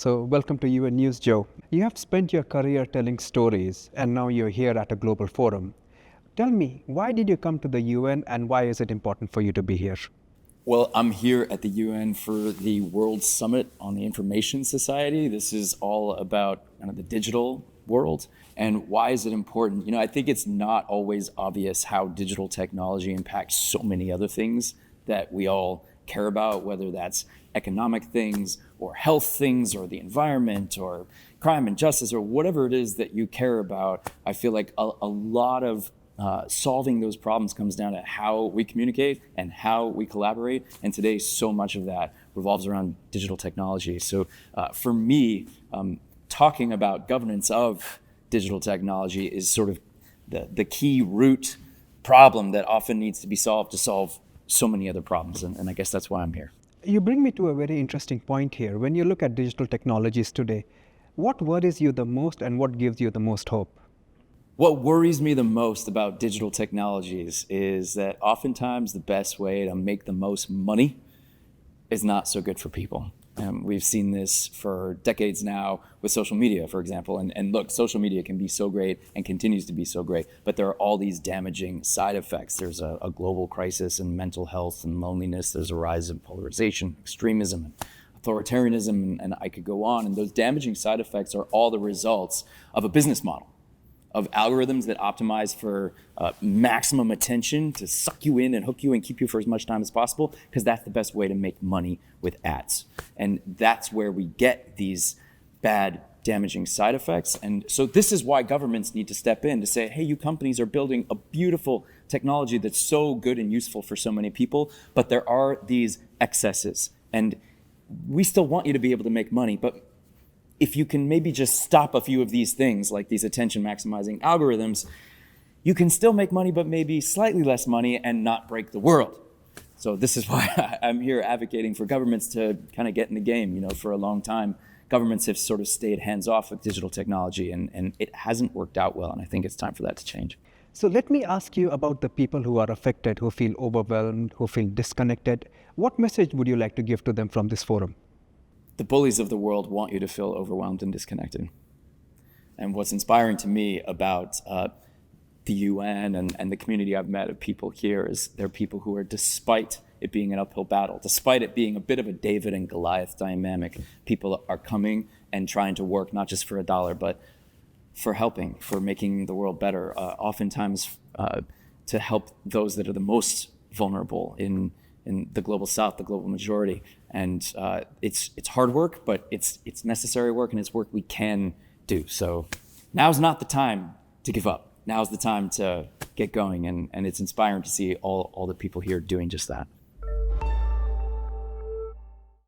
So, welcome to UN News, Joe. You have spent your career telling stories, and now you're here at a global forum. Tell me, why did you come to the UN, and why is it important for you to be here? Well, I'm here at the UN for the World Summit on the Information Society. This is all about kind of the digital world. And why is it important? I think it's not always obvious how digital technology impacts so many other things that we all care about, whether that's economic things or health things or the environment or crime and justice or whatever it is that you care about. I feel like a lot of solving those problems comes down to how we communicate and how we collaborate. And today, so much of that revolves around digital technology. So for me, talking about governance of digital technology is sort of the key root problem that often needs to be solved to solve so many other problems. And I guess that's why I'm here. You bring me to a very interesting point here. When you look at digital technologies today, what worries you the most and what gives you the most hope? What worries me the most about digital technologies is that oftentimes the best way to make the most money is not so good for people. We've seen this for decades now with social media, for example. And look, social media can be so great and continues to be so great, but there are all these damaging side effects. There's a global crisis in mental health and loneliness. There's a rise of polarization, extremism, and authoritarianism, and I could go on. And those damaging side effects are all the results of a business model, of algorithms that optimize for maximum attention to suck you in and hook you and keep you for as much time as possible, because that's the best way to make money with ads. And that's where we get these bad, damaging side effects. And so this is why governments need to step in to say, hey, you companies are building a beautiful technology that's so good and useful for so many people, but there are these excesses. And we still want you to be able to make money, but if you can maybe just stop a few of these things, like these attention maximizing algorithms, you can still make money, but maybe slightly less money and not break the world. So this is why I'm here advocating for governments to kind of get in the game. For a long time, governments have sort of stayed hands off with digital technology, and it hasn't worked out well. And I think it's time for that to change. So let me ask you about the people who are affected, who feel overwhelmed, who feel disconnected. What message would you like to give to them from this forum? The bullies of the world want you to feel overwhelmed and disconnected. And what's inspiring to me about the UN and the community I've met of people here is they're people who are, despite it being an uphill battle, despite it being a bit of a David and Goliath dynamic, people are coming and trying to work not just for a dollar, but for helping, for making the world better, oftentimes to help those that are the most vulnerable in the global south, the global majority. And it's hard work, but it's necessary work, and it's work we can do. So now's not the time to give up. Now's the time to get going, and it's inspiring to see all the people here doing just that.